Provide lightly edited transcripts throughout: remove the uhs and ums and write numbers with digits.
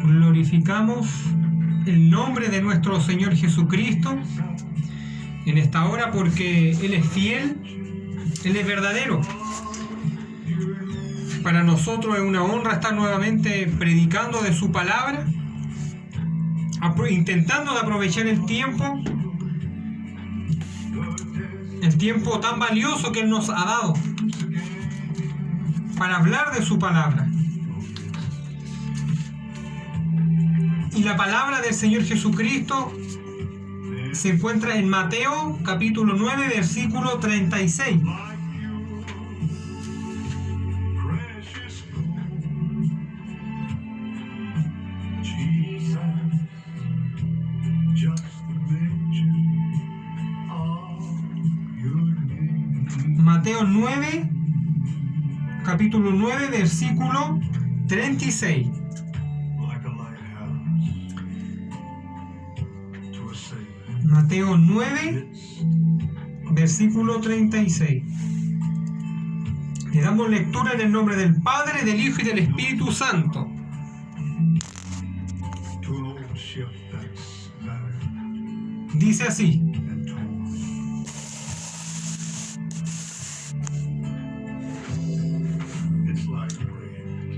Glorificamos el nombre de nuestro Señor Jesucristo en esta hora porque Él es fiel, Él es verdadero. Para nosotros es una honra estar nuevamente predicando de su palabra, intentando de aprovechar el tiempo tan valioso que Él nos ha dado para hablar de su palabra. Y la palabra del Señor Jesucristo se encuentra en Mateo capítulo 9 versículo 36. Mateo 9, capítulo 9, versículo 36. Mateo 9, versículo 36. Le damos lectura en el nombre del Padre, del Hijo y del Espíritu Santo. Dice así: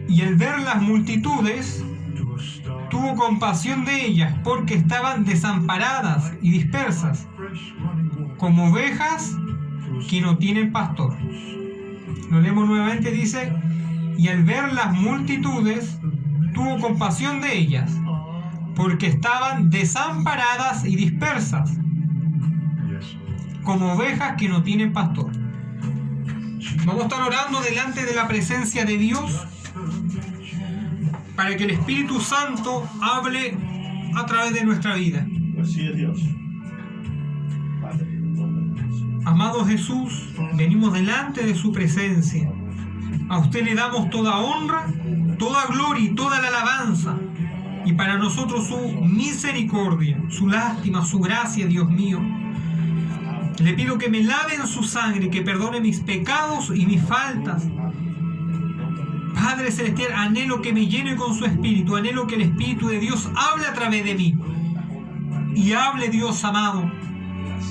y al ver las multitudes, tuvo compasión de ellas, porque estaban desamparadas y dispersas, como ovejas que no tienen pastor. Lo leemos nuevamente, dice: y al ver las multitudes, tuvo compasión de ellas, porque estaban desamparadas y dispersas, como ovejas que no tienen pastor. Vamos a estar orando delante de la presencia de Dios para que el Espíritu Santo hable a través de nuestra vida. Así es, Dios. Amado Jesús, venimos delante de su presencia. A usted le damos toda honra, toda gloria y toda la alabanza. Y para nosotros su misericordia, su lástima, su gracia, Dios mío. Le pido que me lave en su sangre, que perdone mis pecados y mis faltas. Padre Celestial, anhelo que me llene con su Espíritu, anhelo que el Espíritu de Dios hable a través de mí. Y hable, Dios amado,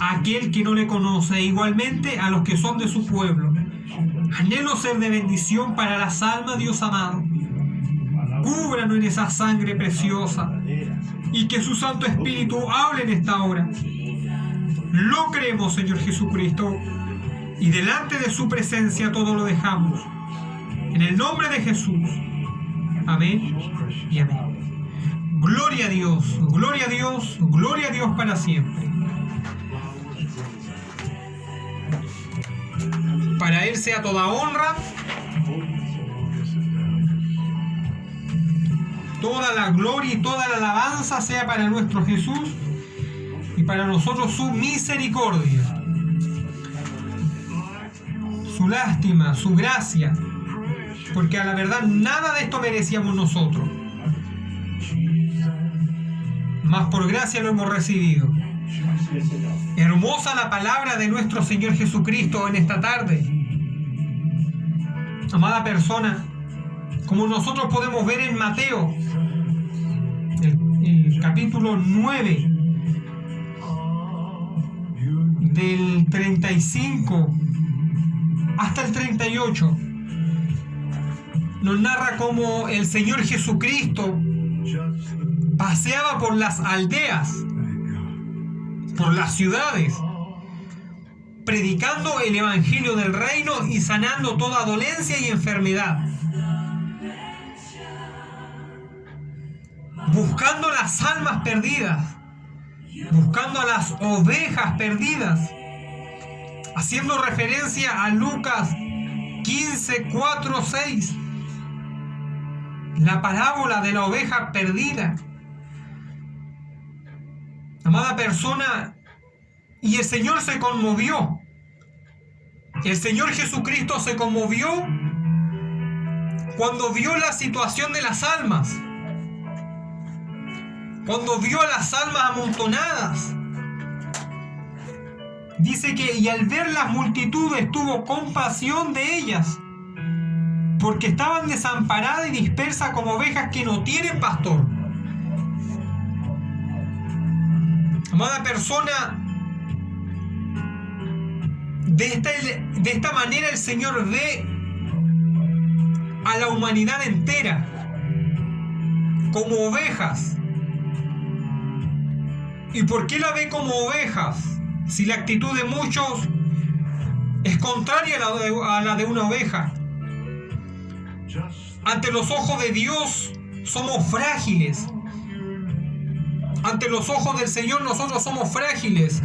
a aquel que no le conoce, e igualmente a los que son de su pueblo. Anhelo ser de bendición para las almas, Dios amado. Cúbranos en esa sangre preciosa y que su Santo Espíritu hable en esta hora. Lo creemos, Señor Jesucristo, y delante de su presencia todo lo dejamos. En el nombre de Jesús. Amén y amén. Gloria a Dios, gloria a Dios, gloria a Dios para siempre. Para Él sea toda honra, toda la gloria y toda la alabanza sea para nuestro Jesús y para nosotros su misericordia, su lástima, su gracia. Porque a la verdad nada de esto merecíamos nosotros, mas por gracia lo hemos recibido. Hermosa la palabra de nuestro Señor Jesucristo en esta tarde. Amada persona, como nosotros podemos ver en Mateo, el capítulo 9, del 35 hasta el 38, nos narra cómo el Señor Jesucristo paseaba por las aldeas, por las ciudades, predicando el evangelio del reino y sanando toda dolencia y enfermedad, buscando las almas perdidas, buscando a las ovejas perdidas, haciendo referencia a Lucas 15, 4, 6. La parábola de la oveja perdida. Amada persona, y el Señor se conmovió. El Señor Jesucristo se conmovió cuando vio la situación de las almas. Cuando vio a las almas amontonadas. Dice que y al ver las multitudes tuvo compasión de ellas, porque estaban desamparadas y dispersas como ovejas que no tienen pastor. Amada persona, de esta manera el Señor ve a la humanidad entera como ovejas. ¿Y por qué la ve como ovejas? Si la actitud de muchos es contraria a la de una oveja. Ante los ojos de Dios somos frágiles. Ante los ojos del Señor nosotros somos frágiles.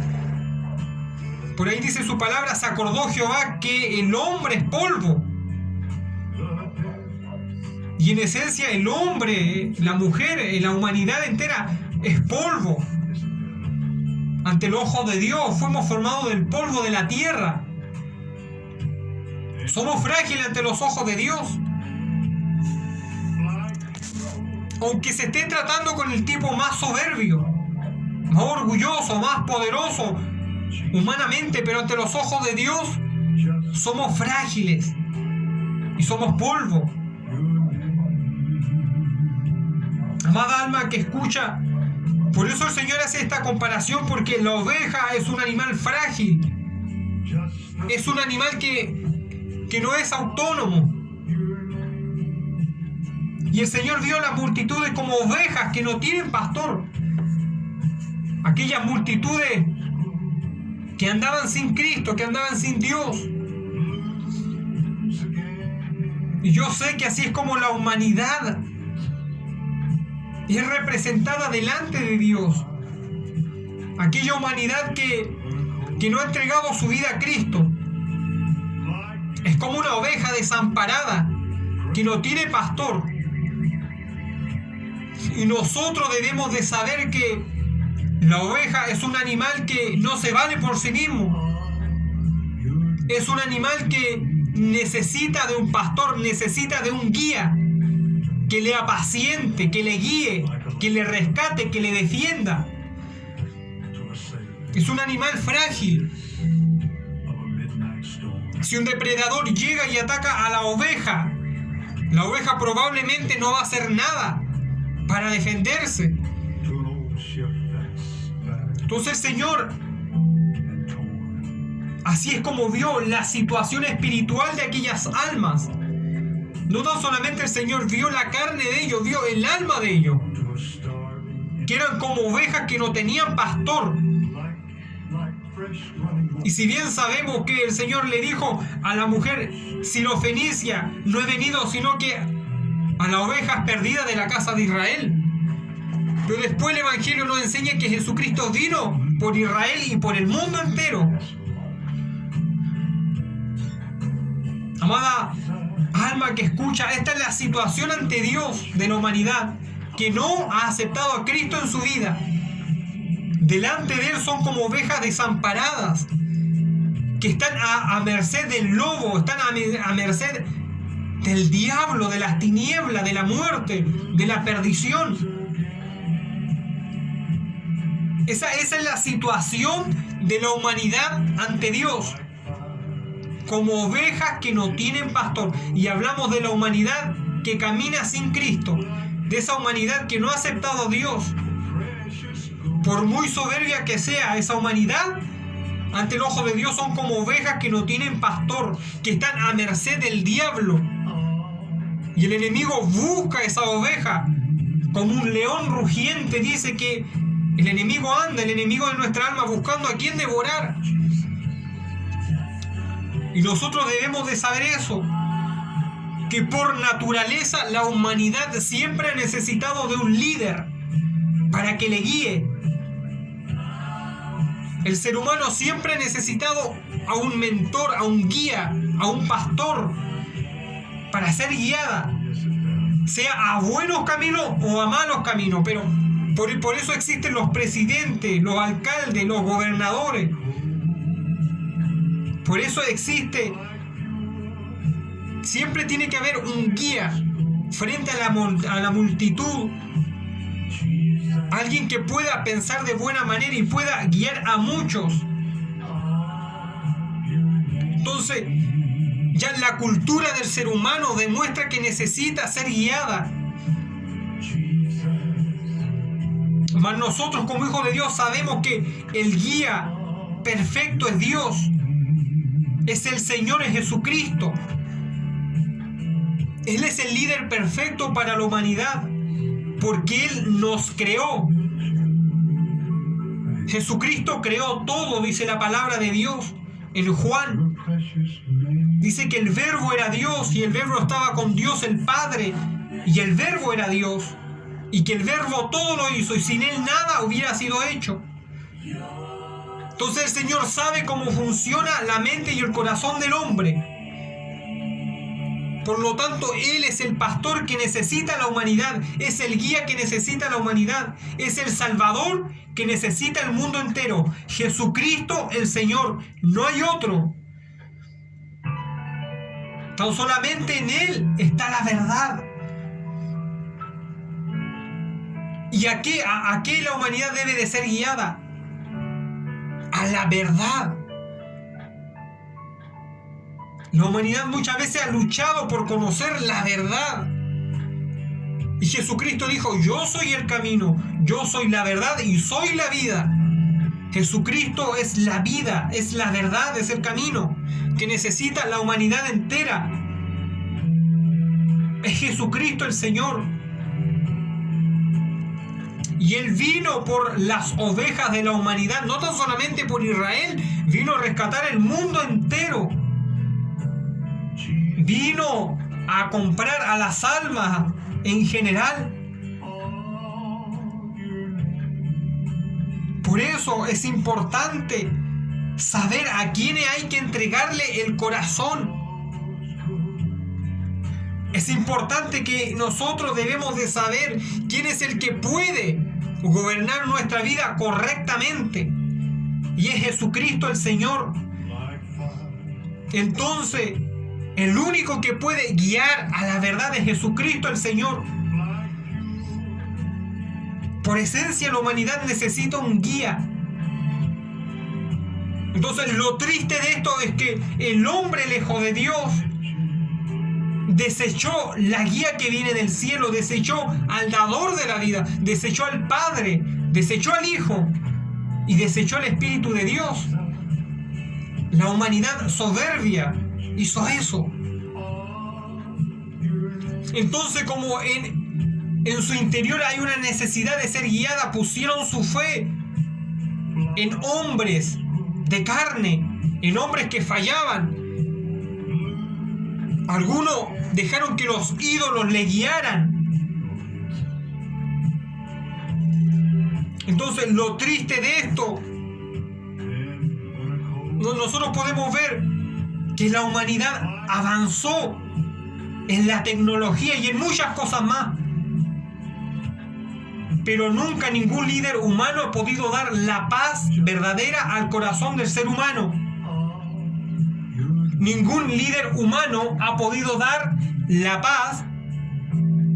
Por ahí dice su palabra, se acordó Jehová que el hombre es polvo. Y en esencia el hombre, la mujer, la humanidad entera es polvo. Ante el ojo de Dios fuimos formados del polvo de la tierra. Somos frágiles ante los ojos de Dios. Aunque se esté tratando con el tipo más soberbio, más orgulloso, más poderoso humanamente, pero ante los ojos de Dios somos frágiles y somos polvo. Amada alma que escucha, por eso el Señor hace esta comparación, porque la oveja es un animal frágil, es un animal que no es autónomo. Y el Señor vio las multitudes como ovejas que no tienen pastor. Aquellas multitudes que andaban sin Cristo, que andaban sin Dios. Y yo sé que así es como la humanidad es representada delante de Dios. Aquella humanidad que no ha entregado su vida a Cristo. Es como una oveja desamparada que no tiene pastor. Y nosotros debemos de saber que la oveja es un animal que no se vale por sí mismo. Es un animal que necesita de un pastor, necesita de un guía que le apaciente, que le guíe, que le rescate, que le defienda. Es un animal frágil. Si un depredador llega y ataca a la oveja probablemente no va a hacer nada para defenderse. Entonces el Señor, así es como vio la situación espiritual de aquellas almas. No tan solamente el Señor vio la carne de ellos, vio el alma de ellos, que eran como ovejas que no tenían pastor. Y si bien sabemos que el Señor le dijo a la mujer sirofenicia, no he venido sino que a las ovejas perdidas de la casa de Israel. Pero después el Evangelio nos enseña que Jesucristo vino por Israel y por el mundo entero. Amada alma que escucha, esta es la situación ante Dios de la humanidad que no ha aceptado a Cristo en su vida. Delante de Él son como ovejas desamparadas, que están a merced del lobo, están a merced del diablo, de las tinieblas, de la muerte, de la perdición. Esa es la situación de la humanidad ante Dios, como ovejas que no tienen pastor. Y hablamos de la humanidad que camina sin Cristo, de esa humanidad que no ha aceptado a Dios. Por muy soberbia que sea esa humanidad, ante el ojo de Dios son como ovejas que no tienen pastor, que están a merced del diablo. Y el enemigo busca esa oveja como un león rugiente. Dice que el enemigo anda, el enemigo de nuestra alma, buscando a quien devorar. Y nosotros debemos de saber eso, que por naturaleza la humanidad siempre ha necesitado de un líder para que le guíe. El ser humano siempre ha necesitado a un mentor, a un guía, a un pastor para ser guiada, sea a buenos caminos o a malos caminos. Pero por eso existen los presidentes, los alcaldes, los gobernadores. Por eso existe, siempre tiene que haber un guía frente a la multitud. Alguien que pueda pensar de buena manera y pueda guiar a muchos. Entonces, Ya la cultura del ser humano demuestra que necesita ser guiada. Mas nosotros como hijos de Dios sabemos que el guía perfecto es Dios. Es el Señor, es Jesucristo. Él es el líder perfecto para la humanidad, porque Él nos creó. Jesucristo creó todo, dice la palabra de Dios. En Juan dice que el Verbo era Dios y el Verbo estaba con Dios el Padre y el Verbo era Dios y que el Verbo todo lo hizo y sin Él nada hubiera sido hecho. Entonces el Señor sabe cómo funciona la mente y el corazón del hombre. Por lo tanto, Él es el pastor que necesita la humanidad, es el guía que necesita la humanidad, es el Salvador que necesita el mundo entero. Jesucristo el Señor, no hay otro. Tan solamente en Él está la verdad. ¿Y a qué la humanidad debe de ser guiada? A la verdad. La humanidad muchas veces ha luchado por conocer la verdad. Y Jesucristo dijo, yo soy el camino, yo soy la verdad y soy la vida. Jesucristo es la vida, es la verdad, es el camino que necesita la humanidad entera. Es Jesucristo el Señor. Y Él vino por las ovejas de la humanidad, no tan solamente por Israel, vino a rescatar el mundo entero. Vino a comprar a las almas en general. Por eso es importante saber a quién hay que entregarle el corazón. Es importante que nosotros debemos de saber quién es el que puede gobernar nuestra vida correctamente. Y es Jesucristo el Señor. Entonces, el único que puede guiar a la verdad es Jesucristo el Señor. Por esencia, la humanidad necesita un guía. Entonces, lo triste de esto es que el hombre lejos de Dios desechó la guía que viene del cielo, desechó al dador de la vida, desechó al Padre, desechó al Hijo y desechó al Espíritu de Dios. La humanidad soberbia hizo eso. Entonces, como en su interior hay una necesidad de ser guiada, pusieron su fe en hombres de carne, en hombres que fallaban. Algunos dejaron que los ídolos le guiaran. Entonces, lo triste de esto, nosotros podemos ver que la humanidad avanzó en la tecnología y en muchas cosas más, pero nunca ningún líder humano ha podido dar la paz verdadera al corazón del ser humano. Ningún líder humano ha podido dar la paz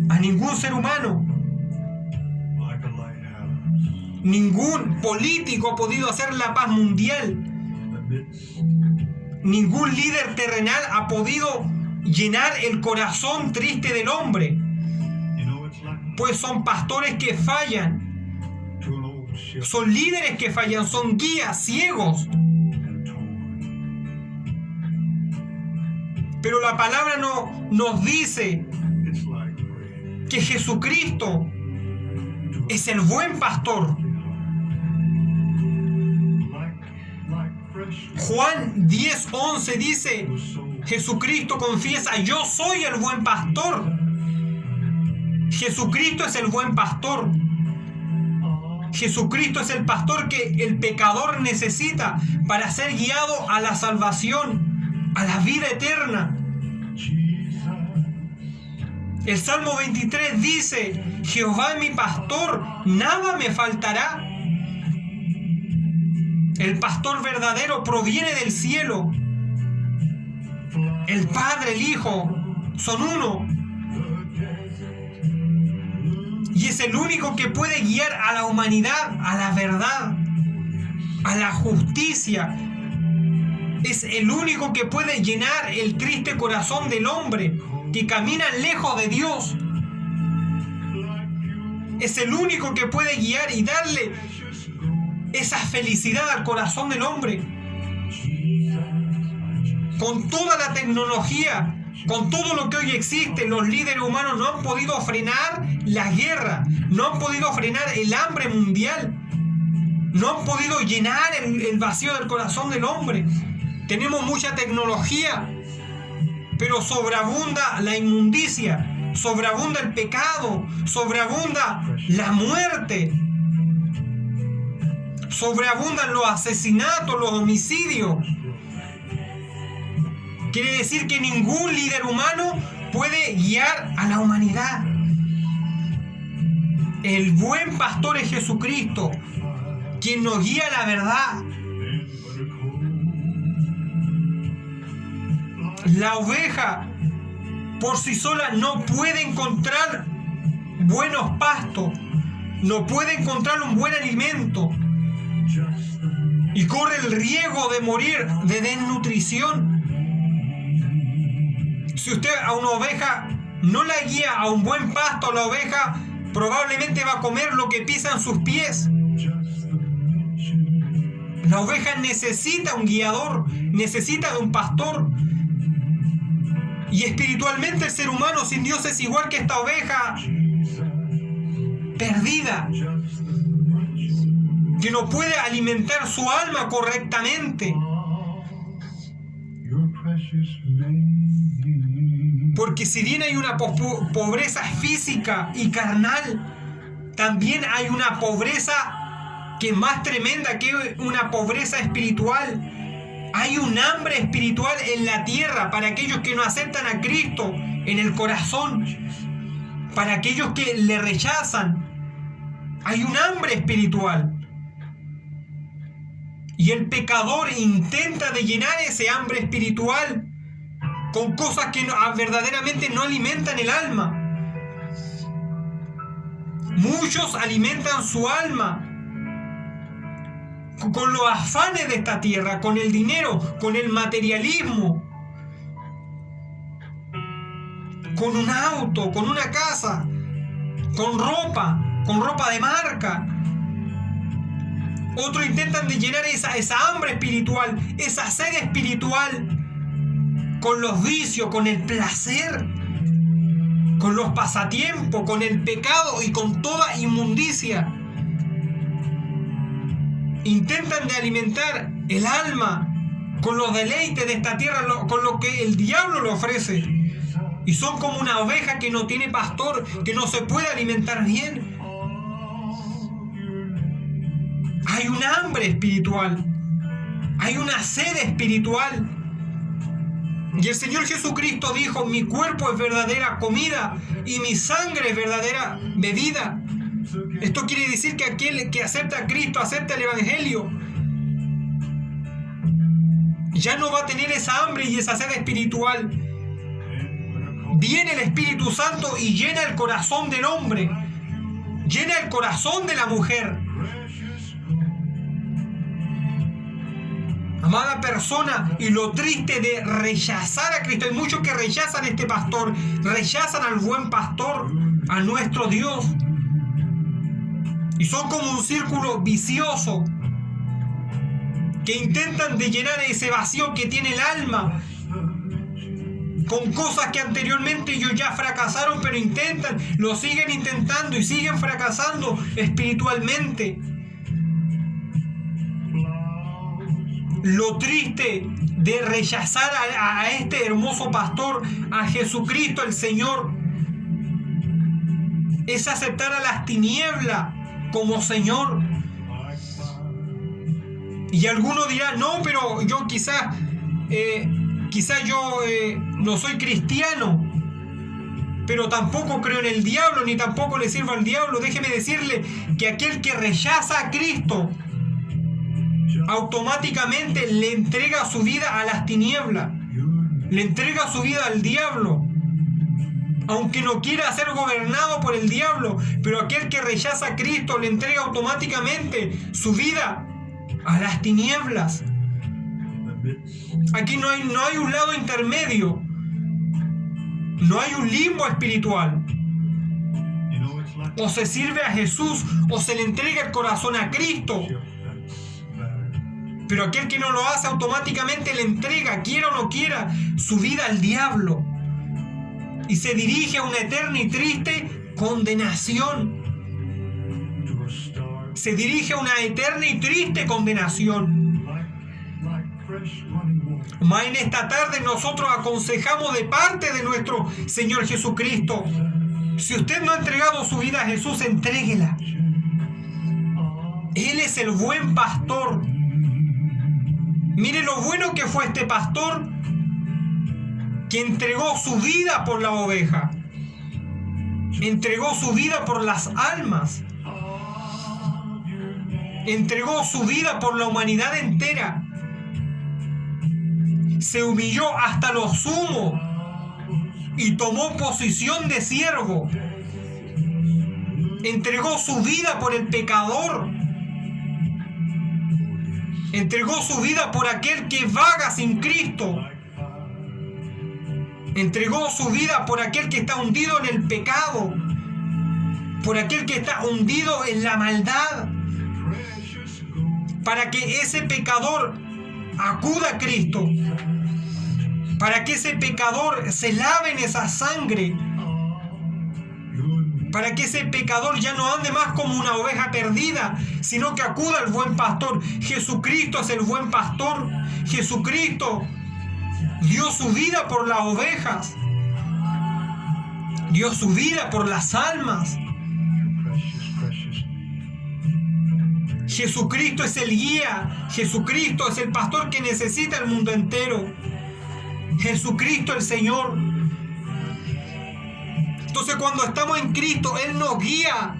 a ningún ser humano. Ningún político ha podido hacer la paz mundial. Ningún líder terrenal ha podido llenar el corazón triste del hombre. Pues son pastores que fallan. Son líderes que fallan, son guías ciegos. Pero la palabra nos dice que Jesucristo es el buen pastor. Juan 10:11 dice, Jesucristo confiesa, yo soy el buen pastor. Jesucristo es el buen pastor. Jesucristo es el pastor que el pecador necesita para ser guiado a la salvación, a la vida eterna. El Salmo 23 dice, Jehová es mi pastor, nada me faltará. El pastor verdadero proviene del cielo. El Padre, el Hijo, son uno. Y es el único que puede guiar a la humanidad a la verdad, a la justicia. Es el único que puede llenar el triste corazón del hombre que camina lejos de Dios. Es el único que puede guiar y darle esa felicidad al corazón del hombre. Con toda la tecnología, con todo lo que hoy existe, los líderes humanos no han podido frenar la guerra, no han podido frenar el hambre mundial, no han podido llenar el vacío del corazón del hombre. Tenemos mucha tecnología, pero sobreabunda la inmundicia, sobreabunda el pecado, sobreabunda la muerte, sobreabundan los asesinatos, los homicidios. Quiere decir que ningún líder humano puede guiar a la humanidad. El buen pastor es Jesucristo, quien nos guía a la verdad. La oveja por sí sola no puede encontrar buenos pastos, no puede encontrar un buen alimento y corre el riesgo de morir de desnutrición. Si usted a una oveja no la guía a un buen pasto, la oveja probablemente va a comer lo que pisan sus pies. La oveja necesita un guiador, necesita de un pastor. Y espiritualmente el ser humano sin Dios es igual que esta oveja perdida, que no puede alimentar su alma correctamente. Porque si bien hay una pobreza física y carnal, también hay una pobreza que es más tremenda que una pobreza espiritual. Hay un hambre espiritual en la tierra para aquellos que no aceptan a Cristo en el corazón, para aquellos que le rechazan. Hay un hambre espiritual. Y el pecador intenta de llenar ese hambre espiritual con cosas que verdaderamente no alimentan el alma. Muchos alimentan su alma con los afanes de esta tierra, con el dinero, con el materialismo, con un auto, con una casa, con ropa de marca. Otros intentan de llenar esa hambre espiritual, esa sed espiritual, con los vicios, con el placer, con los pasatiempos, con el pecado y con toda inmundicia. Intentan de alimentar el alma con los deleites de esta tierra, con lo que el diablo le ofrece. Y son como una oveja que no tiene pastor, que no se puede alimentar bien. Hay un hambre espiritual, hay una sed espiritual. Y el Señor Jesucristo dijo: mi cuerpo es verdadera comida y mi sangre es verdadera bebida. Esto quiere decir que aquel que acepta a Cristo, acepta el Evangelio, ya no va a tener esa hambre y esa sed espiritual. Viene el Espíritu Santo y llena el corazón del hombre, llena el corazón de la mujer. Amada persona, y lo triste de rechazar a Cristo, hay muchos que rechazan a este pastor, rechazan al buen pastor, a nuestro Dios, y son como un círculo vicioso que intentan de llenar ese vacío que tiene el alma con cosas que anteriormente ellos ya fracasaron, pero lo siguen intentando y siguen fracasando espiritualmente. Lo triste de rechazar a este hermoso pastor, a Jesucristo el Señor, es aceptar a las tinieblas como Señor. Y algunos dirán: no, pero yo quizás yo no soy cristiano, pero tampoco creo en el diablo, ni tampoco le sirvo al diablo. Déjeme decirle que aquel que rechaza a Cristo automáticamente le entrega su vida a las tinieblas, le entrega su vida al diablo, aunque no quiera ser gobernado por el diablo. Pero aquel que rechaza a Cristo le entrega automáticamente su vida a las tinieblas. Aquí no hay un lado intermedio. No hay un limbo espiritual. O se sirve a Jesús o se le entrega el corazón a Cristo. Pero aquel que no lo hace automáticamente le entrega, quiera o no quiera, su vida al diablo. Y se dirige a una eterna y triste condenación. Se dirige a una eterna y triste condenación. Mas en esta tarde nosotros aconsejamos de parte de nuestro Señor Jesucristo: si usted no ha entregado su vida a Jesús, entréguela. Él es el buen pastor. Mire lo bueno que fue este pastor, que entregó su vida por la oveja, entregó su vida por las almas, entregó su vida por la humanidad entera. Se humilló hasta lo sumo y tomó posición de siervo. Entregó su vida por el pecador. Entregó su vida por aquel que vaga sin Cristo. Entregó su vida por aquel que está hundido en el pecado, por aquel que está hundido en la maldad, para que ese pecador acuda a Cristo, para que ese pecador se lave en esa sangre, para que ese pecador ya no ande más como una oveja perdida, sino que acuda al buen pastor. Jesucristo es el buen pastor. Jesucristo dio su vida por las ovejas, dio su vida por las almas. Jesucristo es el guía. Jesucristo es el pastor que necesita el mundo entero. Jesucristo el Señor. Entonces, cuando estamos en Cristo, Él nos guía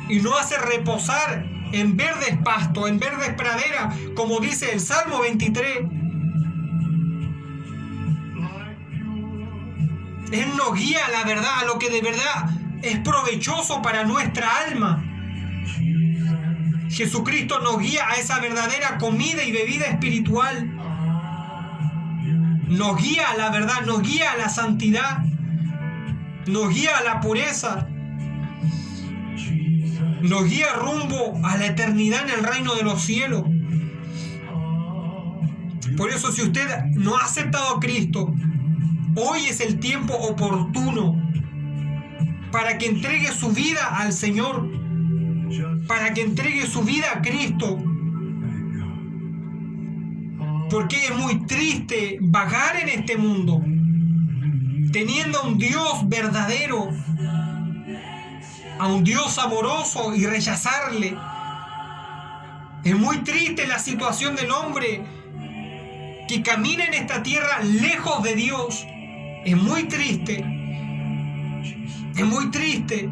y nos hace reposar en verdes pastos, en verdes praderas, como dice el Salmo 23. Él nos guía a la verdad, a lo que de verdad es provechoso para nuestra alma. Jesucristo nos guía a esa verdadera comida y bebida espiritual. Nos guía a la verdad, nos guía a la santidad, nos guía a la pureza, nos guía rumbo a la eternidad en el reino de los cielos. Por eso, si usted no ha aceptado a Cristo, hoy es el tiempo oportuno para que entregue su vida al Señor, para que entregue su vida a Cristo. Porque es muy triste vagar en este mundo teniendo a un Dios verdadero, a un Dios amoroso, y rechazarle. Es muy triste la situación del hombre que camina en esta tierra lejos de Dios. Es muy triste. Es muy triste.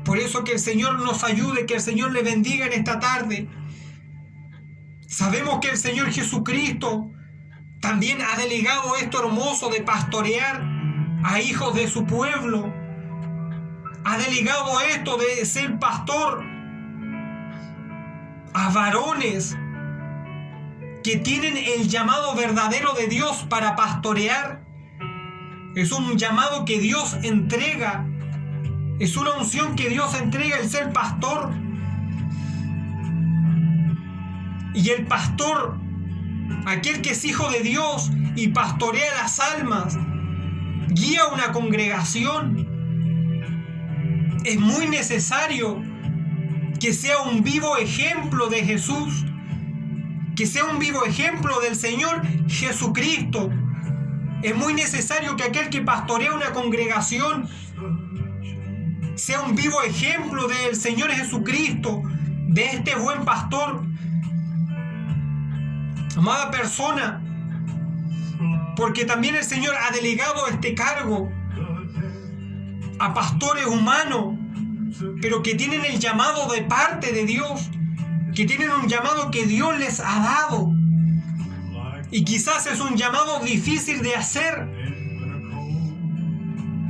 Por eso que el Señor nos ayude, que el Señor le bendiga en esta tarde. Sabemos que el Señor Jesucristo también ha delegado esto hermoso de pastorear a hijos de su pueblo. Ha delegado esto de ser pastor a varones que tienen el llamado verdadero de Dios para pastorear. Es un llamado que Dios entrega. Es una unción que Dios entrega, el ser pastor. Y el pastor, aquel que es hijo de Dios y pastorea las almas, guía una congregación. Es muy necesario que sea un vivo ejemplo de Jesús, que sea un vivo ejemplo del Señor Jesucristo. Es muy necesario que aquel que pastorea una congregación sea un vivo ejemplo del Señor Jesucristo, de este buen pastor. Amada persona, porque también el Señor ha delegado este cargo a pastores humanos, pero que tienen el llamado de parte de Dios, que tienen un llamado que Dios les ha dado. Y quizás es un llamado difícil de hacer,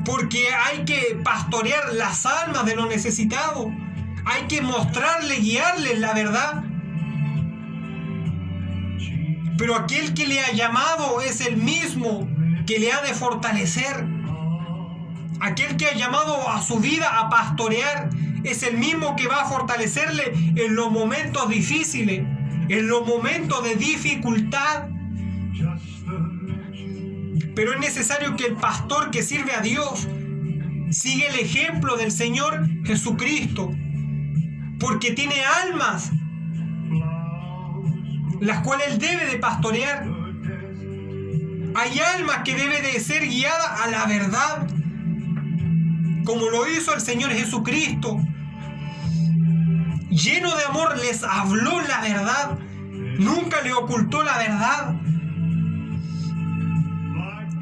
porque hay que pastorear las almas de los necesitados, hay que mostrarle, guiarles la verdad. Pero aquel que le ha llamado es el mismo que le ha de fortalecer. Aquel que ha llamado a su vida a pastorear es el mismo que va a fortalecerle en los momentos difíciles, en los momentos de dificultad. Pero es necesario que el pastor que sirve a Dios siga el ejemplo del Señor Jesucristo, porque tiene almas las cuales él debe de pastorear. Hay almas que deben de ser guiadas a la verdad, como lo hizo el Señor Jesucristo. Lleno de amor les habló la verdad, nunca le ocultó la verdad.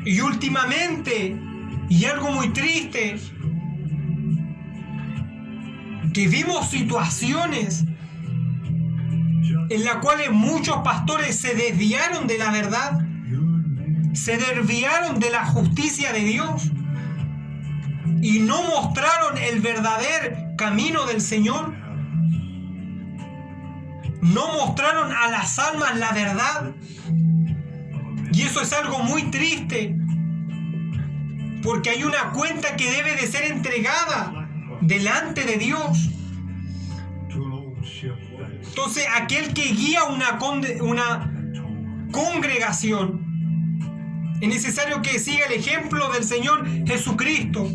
Y últimamente, y algo muy triste, que vimos situaciones en las cuales muchos pastores se desviaron de la verdad, se desviaron de la justicia de Dios y no mostraron el verdadero camino del Señor. No mostraron a las almas la verdad. Y eso es algo muy triste, porque hay una cuenta que debe de ser entregada delante de Dios. Entonces, aquel que guía una congregación, es necesario que siga el ejemplo del Señor Jesucristo,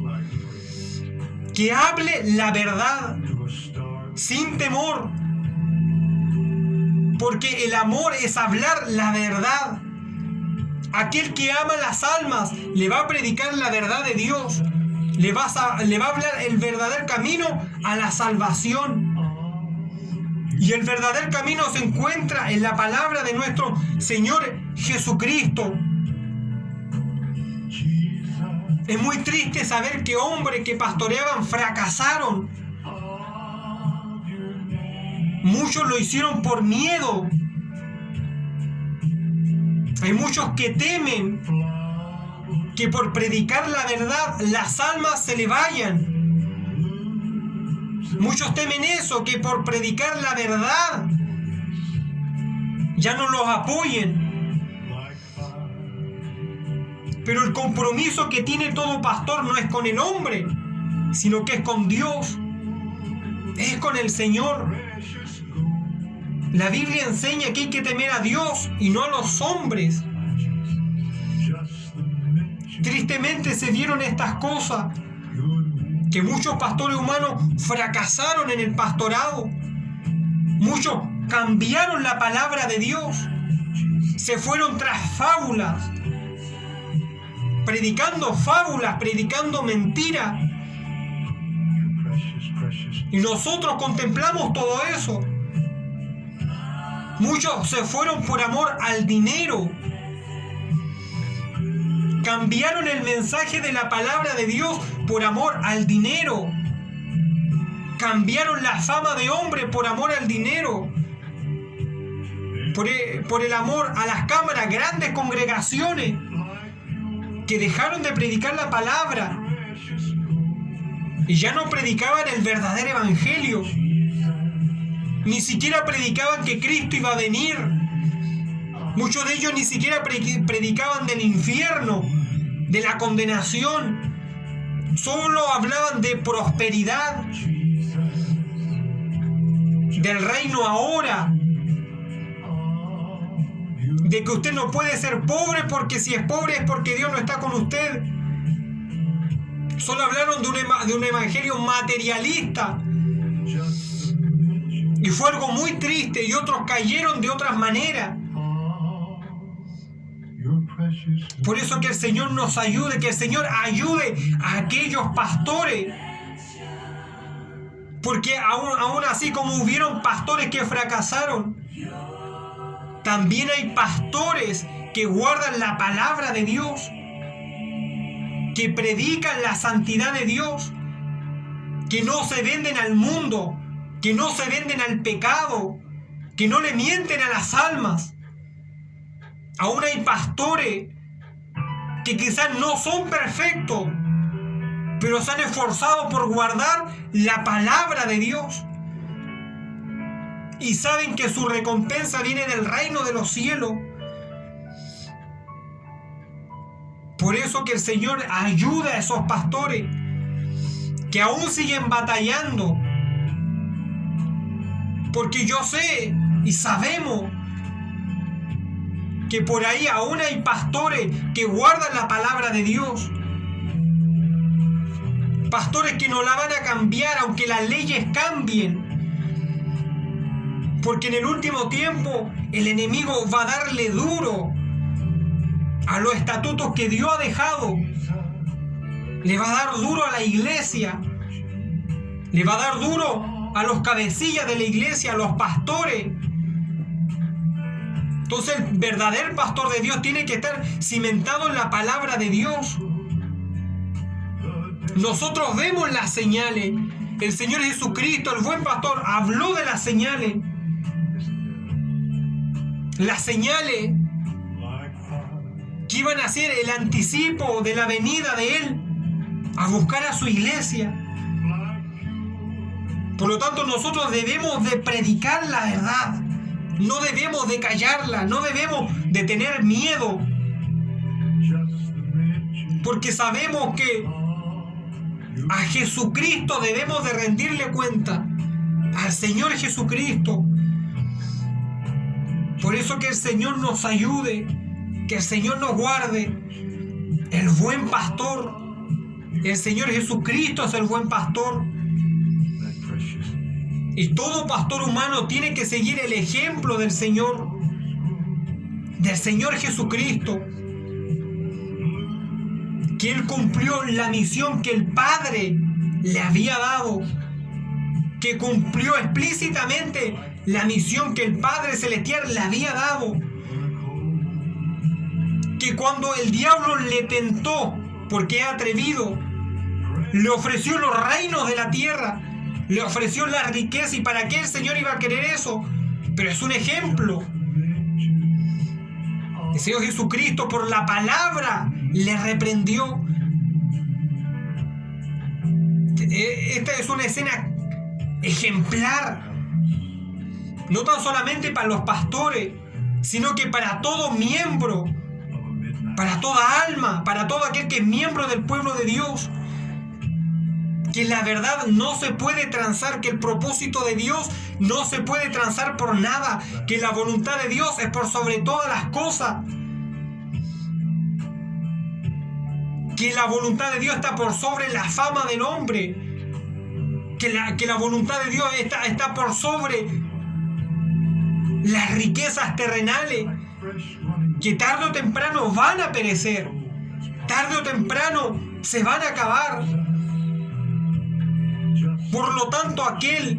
que hable la verdad sin temor, porque el amor es hablar la verdad. Aquel que ama las almas le va a predicar la verdad de Dios, le va a hablar el verdadero camino a la salvación. Y el verdadero camino se encuentra en la palabra de nuestro Señor Jesucristo. Es muy triste saber que hombres que pastoreaban fracasaron. Muchos lo hicieron por miedo. Hay muchos que temen que por predicar la verdad las almas se le vayan. Muchos temen eso, que por predicar la verdad ya no los apoyen. Pero el compromiso que tiene todo pastor no es con el hombre, sino que es con Dios, es con el Señor. La Biblia enseña que hay que temer a Dios y no a los hombres. Tristemente se dieron estas cosas, que muchos pastores humanos fracasaron en el pastorado. Muchos cambiaron la palabra de Dios, se fueron tras fábulas, predicando mentiras. Y nosotros contemplamos todo eso. Muchos se fueron por amor al dinero. Cambiaron el mensaje de la palabra de Dios por amor al dinero. Cambiaron la fama de hombre por amor al dinero. Por el amor a las cámaras, grandes congregaciones que dejaron de predicar la palabra y ya no predicaban el verdadero evangelio. Ni siquiera predicaban que Cristo iba a venir. Muchos de ellos ni siquiera predicaban del infierno, de la condenación. Solo hablaban de prosperidad, del reino ahora, de que usted no puede ser pobre porque si es pobre es porque Dios no está con usted. Solo hablaron de un evangelio materialista. Y fue algo muy triste, y otros cayeron de otras maneras. Por eso que el Señor nos ayude, que el Señor ayude a aquellos pastores. Porque aún así como hubieron pastores que fracasaron, también hay pastores que guardan la palabra de Dios, que predican la santidad de Dios, que no se venden al mundo, que no se venden al pecado, que no le mienten a las almas. Aún hay pastores que quizás no son perfectos, pero se han esforzado por guardar la palabra de Dios. Y saben que su recompensa viene del reino de los cielos. Por eso que el Señor ayuda a esos pastores que aún siguen batallando. Porque yo sé y sabemos que por ahí aún hay pastores que guardan la palabra de Dios. Pastores que no la van a cambiar aunque las leyes cambien. Porque en el último tiempo el enemigo va a darle duro a los estatutos que Dios ha dejado. Le va a dar duro a la iglesia. Le va a dar duro a los cabecillas de la iglesia, a los pastores. Entonces el verdadero pastor de Dios tiene que estar cimentado en la palabra de Dios. Nosotros vemos las señales. El Señor Jesucristo, el buen pastor, habló de las señales. Las señales que iban a ser el anticipo de la venida de Él a buscar a su iglesia. Por lo tanto, nosotros debemos de predicar la verdad. No debemos de callarla, no debemos de tener miedo. Porque sabemos que a Jesucristo debemos de rendirle cuenta. Al Señor Jesucristo. Por eso que el Señor nos ayude, que el Señor nos guarde. El buen pastor, el Señor Jesucristo es el buen pastor. Y todo pastor humano tiene que seguir el ejemplo del Señor Jesucristo. Que Él cumplió la misión que el Padre le había dado. Que cumplió explícitamente la misión que el Padre Celestial le había dado. Que cuando el diablo le tentó, porque es atrevido, le ofreció los reinos de la tierra, le ofreció la riqueza. ¿Y para qué el Señor iba a querer eso? Pero es un ejemplo. El Señor Jesucristo por la palabra le reprendió. Esta es una escena ejemplar. No tan solamente para los pastores, sino que para todo miembro, para toda alma, para todo aquel que es miembro del pueblo de Dios. Que la verdad no se puede transar, que el propósito de Dios no se puede transar por nada, que la voluntad de Dios es por sobre todas las cosas. Que la voluntad de Dios está por sobre la fama del hombre. Que la voluntad de Dios está por sobre las riquezas terrenales. Que tarde o temprano van a perecer. Tarde o temprano se van a acabar. Por lo tanto, aquel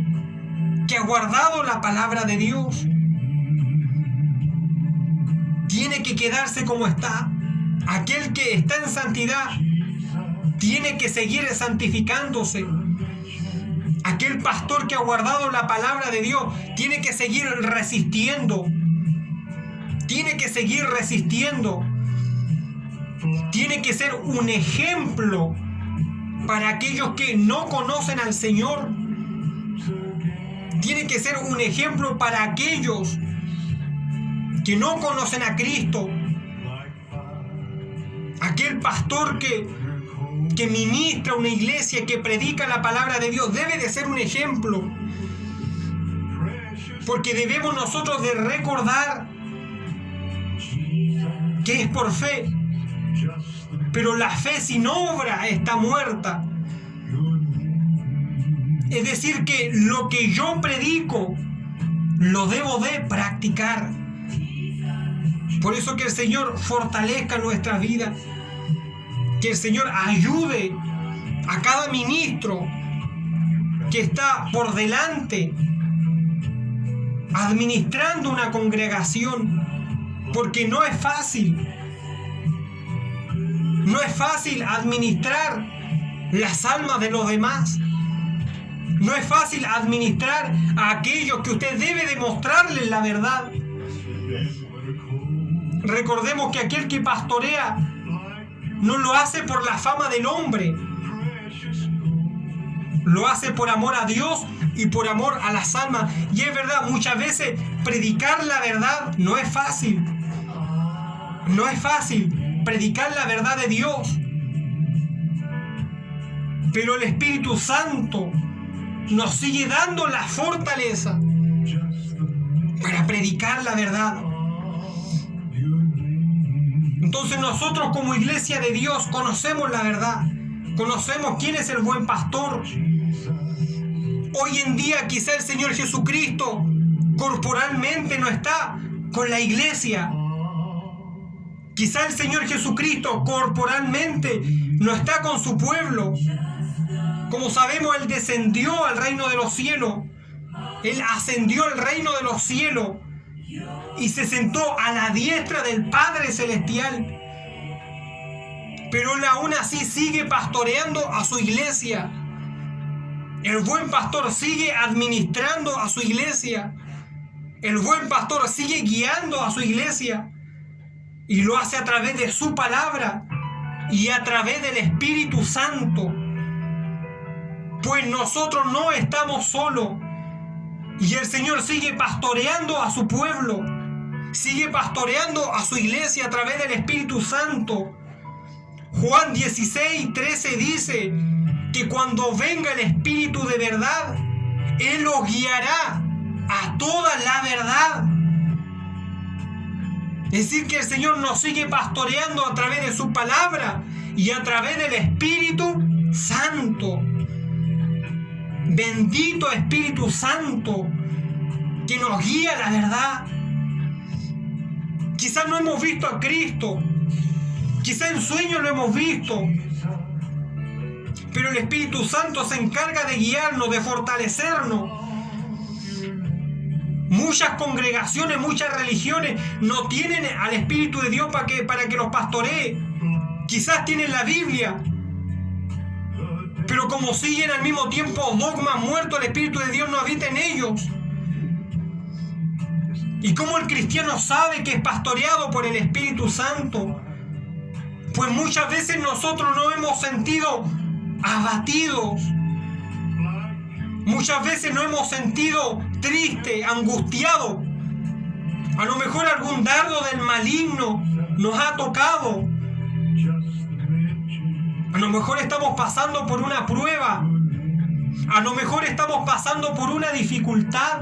que ha guardado la palabra de Dios tiene que quedarse como está. Aquel que está en santidad tiene que seguir santificándose. Aquel pastor que ha guardado la palabra de Dios tiene que seguir resistiendo. Tiene que seguir resistiendo. Tiene que ser un ejemplo para aquellos que no conocen al Señor. Tiene que ser un ejemplo para aquellos que no conocen a Cristo. Aquel pastor que ministra una iglesia, que predica la palabra de Dios, debe de ser un ejemplo. Porque debemos nosotros de recordar que es por fe. Pero la fe sin obra está muerta. Es decir, que lo que yo predico lo debo de practicar. Por eso que el Señor fortalezca nuestras vidas. Que el Señor ayude a cada ministro que está por delante administrando una congregación. Porque no es fácil. No es fácil administrar las almas de los demás. No es fácil administrar a aquellos que usted debe demostrarles la verdad. Recordemos que aquel que pastorea no lo hace por la fama del hombre. Lo hace por amor a Dios y por amor a las almas. Y es verdad, muchas veces predicar la verdad no es fácil. No es fácil. predicar la verdad de Dios. Pero el Espíritu Santo nos sigue dando la fortaleza para predicar la verdad. Entonces nosotros como iglesia de Dios conocemos la verdad, conocemos quién es el buen pastor. Hoy en día quizá el Señor Jesucristo corporalmente no está con la iglesia. Quizá el Señor Jesucristo corporalmente no está con su pueblo. Como sabemos, Él descendió al reino de los cielos. Él ascendió al reino de los cielos y se sentó a la diestra del Padre Celestial. Pero Él aún así sigue pastoreando a su iglesia. El buen pastor sigue administrando a su iglesia. El buen pastor sigue guiando a su iglesia. Y lo hace a través de su palabra y a través del Espíritu Santo. Pues nosotros no estamos solos. Y el Señor sigue pastoreando a su pueblo. Sigue pastoreando a su iglesia a través del Espíritu Santo. Juan 16:13 dice que cuando venga el Espíritu de verdad, Él los guiará a toda la verdad. Es decir, que el Señor nos sigue pastoreando a través de su palabra y a través del Espíritu Santo. Bendito Espíritu Santo que nos guía a la verdad. Quizás no hemos visto a Cristo, quizás en sueños lo hemos visto, pero el Espíritu Santo se encarga de guiarnos, de fortalecernos. Muchas congregaciones, muchas religiones no tienen al Espíritu de Dios para que los pastoree. Quizás tienen la Biblia, pero como siguen al mismo tiempo dogmas muertos, el Espíritu de Dios no habita en ellos. ¿Y cómo el cristiano sabe que es pastoreado por el Espíritu Santo? Pues muchas veces nosotros nos hemos sentido abatidos. Muchas veces nos hemos sentido tristes, angustiados. A lo mejor algún dardo del maligno nos ha tocado. A lo mejor estamos pasando por una prueba. A lo mejor estamos pasando por una dificultad.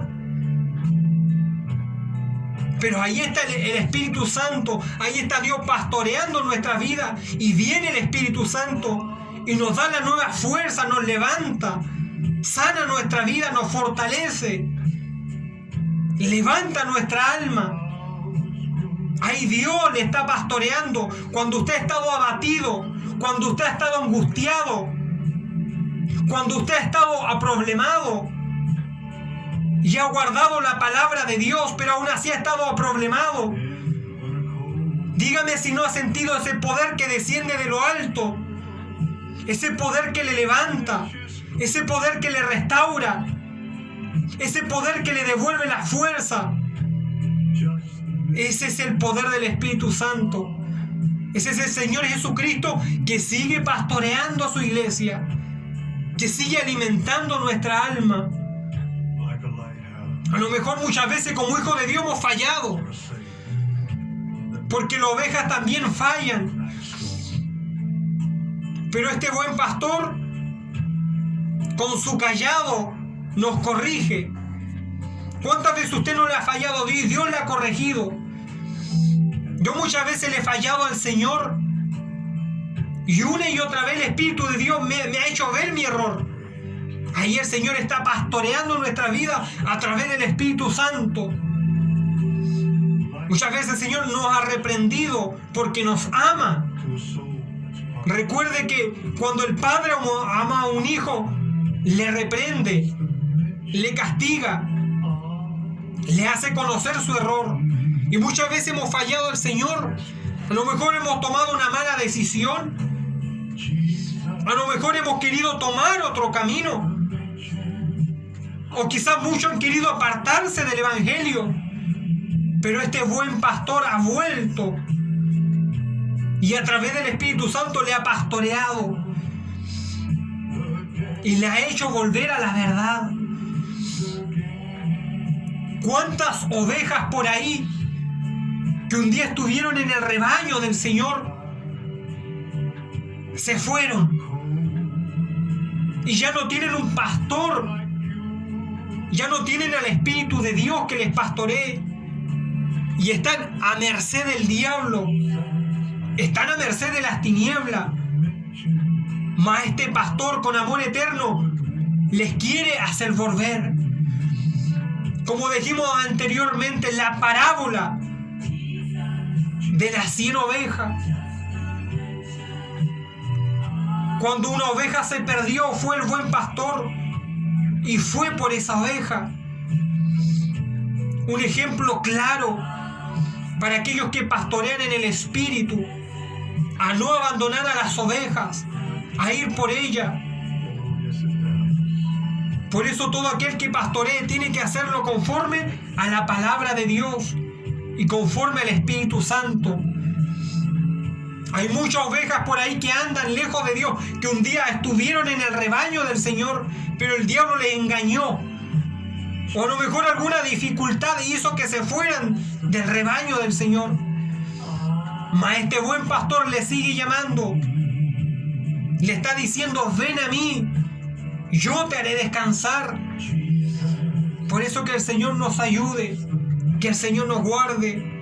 Pero ahí está el Espíritu Santo. Ahí está Dios pastoreando nuestra vida. Y viene el Espíritu Santo y nos da la nueva fuerza, nos levanta, sana nuestra vida, nos fortalece, levanta nuestra alma. Ahí Dios le está pastoreando cuando usted ha estado abatido, cuando usted ha estado angustiado, cuando usted ha estado aproblemado y ha guardado la palabra de Dios, pero aún así ha estado aproblemado. Dígame si no ha sentido ese poder que desciende de lo alto, ese poder que le levanta, ese poder que le restaura, ese poder que le devuelve la fuerza. Ese es el poder del Espíritu Santo. Ese es el Señor Jesucristo que sigue pastoreando a su iglesia, que sigue alimentando nuestra alma. A lo mejor muchas veces como hijos de Dios hemos fallado, porque las ovejas también fallan. Pero este buen pastor, con su callado, nos corrige. ¿Cuántas veces usted no le ha fallado a Dios? Dios le ha corregido. Yo muchas veces le he fallado al Señor y una y otra vez el Espíritu de Dios me ha hecho ver mi error. Ahí el Señor está pastoreando nuestra vida a través del Espíritu Santo. Muchas veces el Señor nos ha reprendido porque nos ama. Recuerde que cuando el padre ama a un hijo, le reprende, le castiga, le hace conocer su error. Y muchas veces hemos fallado al Señor. A lo mejor hemos tomado una mala decisión. A lo mejor hemos querido tomar otro camino. O quizás muchos han querido apartarse del Evangelio. Pero este buen pastor ha vuelto. Y a través del Espíritu Santo le ha pastoreado. Y le ha hecho volver a la verdad. ¿Cuántas ovejas por ahí que un día estuvieron en el rebaño del Señor se fueron y ya no tienen un pastor, ya no tienen al Espíritu de Dios que les pastoree y están a merced del diablo, están a merced de las tinieblas. Mas este pastor con amor eterno les quiere hacer volver. Como dijimos anteriormente, la parábola de las 100 ovejas. Cuando una oveja se perdió, fue el buen pastor y fue por esa oveja. Un ejemplo claro para aquellos que pastorean en el Espíritu, a no abandonar a las ovejas, a ir por ella. Por eso todo aquel que pastoree tiene que hacerlo conforme a la palabra de Dios y conforme al Espíritu Santo. Hay muchas ovejas por ahí que andan lejos de Dios, que un día estuvieron en el rebaño del Señor, pero el diablo les engañó. O a lo mejor alguna dificultad hizo que se fueran del rebaño del Señor. Mas este buen pastor le sigue llamando. Le está diciendo: ven a mí, yo te haré descansar. Por eso que el Señor nos ayude, que el Señor nos guarde.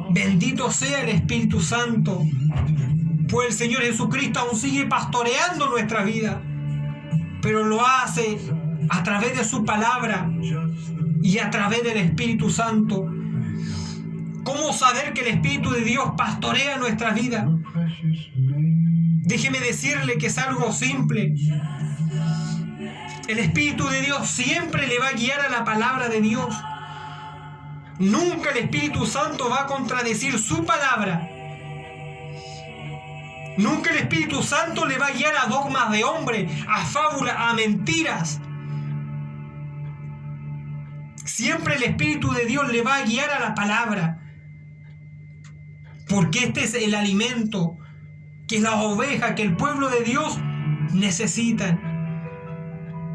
Bendito sea el Espíritu Santo, pues el Señor Jesucristo aún sigue pastoreando nuestra vida, pero lo hace a través de su palabra y a través del Espíritu Santo. ¿Cómo saber que el Espíritu de Dios pastorea nuestra vida? Déjeme decirle que es algo simple. El Espíritu de Dios siempre le va a guiar a la palabra de Dios. Nunca el Espíritu Santo va a contradecir su palabra. Nunca el Espíritu Santo le va a guiar a dogmas de hombre, a fábulas, a mentiras. Siempre el Espíritu de Dios le va a guiar a la palabra. Porque este es el alimento que las ovejas, que el pueblo de Dios necesitan.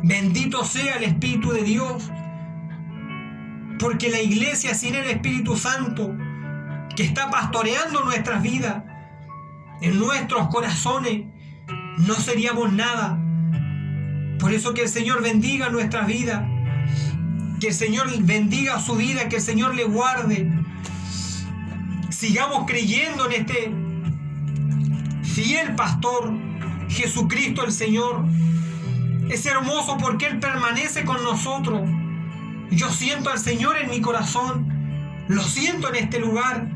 Bendito sea el Espíritu de Dios. Porque la iglesia sin el Espíritu Santo, que está pastoreando nuestras vidas, en nuestros corazones, no seríamos nada. Por eso que el Señor bendiga nuestra vida, que el Señor bendiga su vida, que el Señor le guarde. Sigamos creyendo en este fiel pastor, Jesucristo el Señor. Es hermoso porque Él permanece con nosotros. Yo siento al Señor en mi corazón, lo siento en este lugar.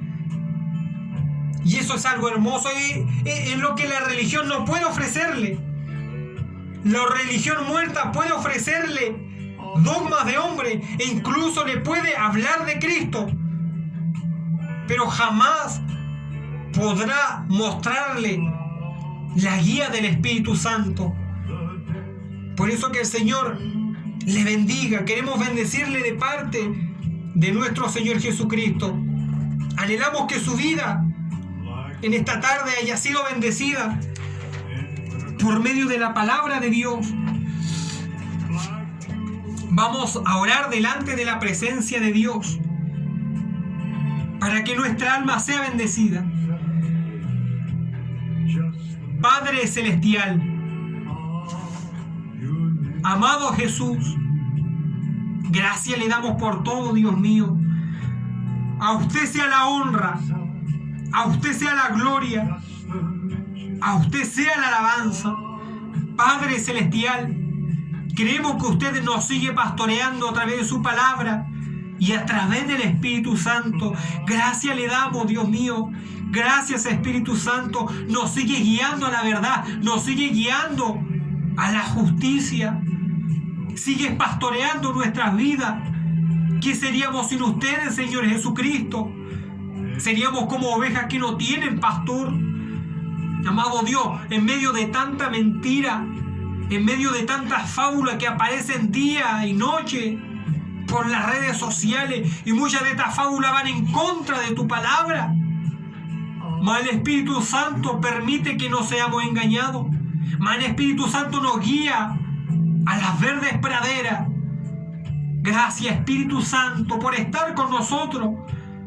Y eso es algo hermoso, es lo que la religión no puede ofrecerle. La religión muerta puede ofrecerle dogmas de hombre e incluso le puede hablar de Cristo, pero jamás podrá mostrarle la guía del Espíritu Santo. Por eso que el Señor le bendiga. Queremos bendecirle de parte de nuestro Señor Jesucristo. Anhelamos que su vida en esta tarde haya sido bendecida por medio de la palabra de Dios. Vamos a orar delante de la presencia de Dios para que nuestra alma sea bendecida. Padre Celestial, amado Jesús, gracias le damos por todo, Dios mío. A usted sea la honra, a usted sea la gloria, a usted sea la alabanza. Padre Celestial, creemos que usted nos sigue pastoreando a través de su palabra y a través del Espíritu Santo. Gracias le damos, Dios mío. Gracias, Espíritu Santo. Nos sigue guiando a la verdad, nos sigue guiando a la justicia. Sigues pastoreando nuestras vidas. ¿Qué seríamos sin ustedes, Señor Jesucristo? Seríamos como ovejas que no tienen pastor. Amado Dios, en medio de tanta mentira, en medio de tantas fábulas que aparecen día y noche por las redes sociales, y muchas de estas fábulas van en contra de tu palabra, mas el Espíritu Santo permite que no seamos engañados. Mas el Espíritu Santo nos guía a las verdes praderas. Gracias, Espíritu Santo, por estar con nosotros.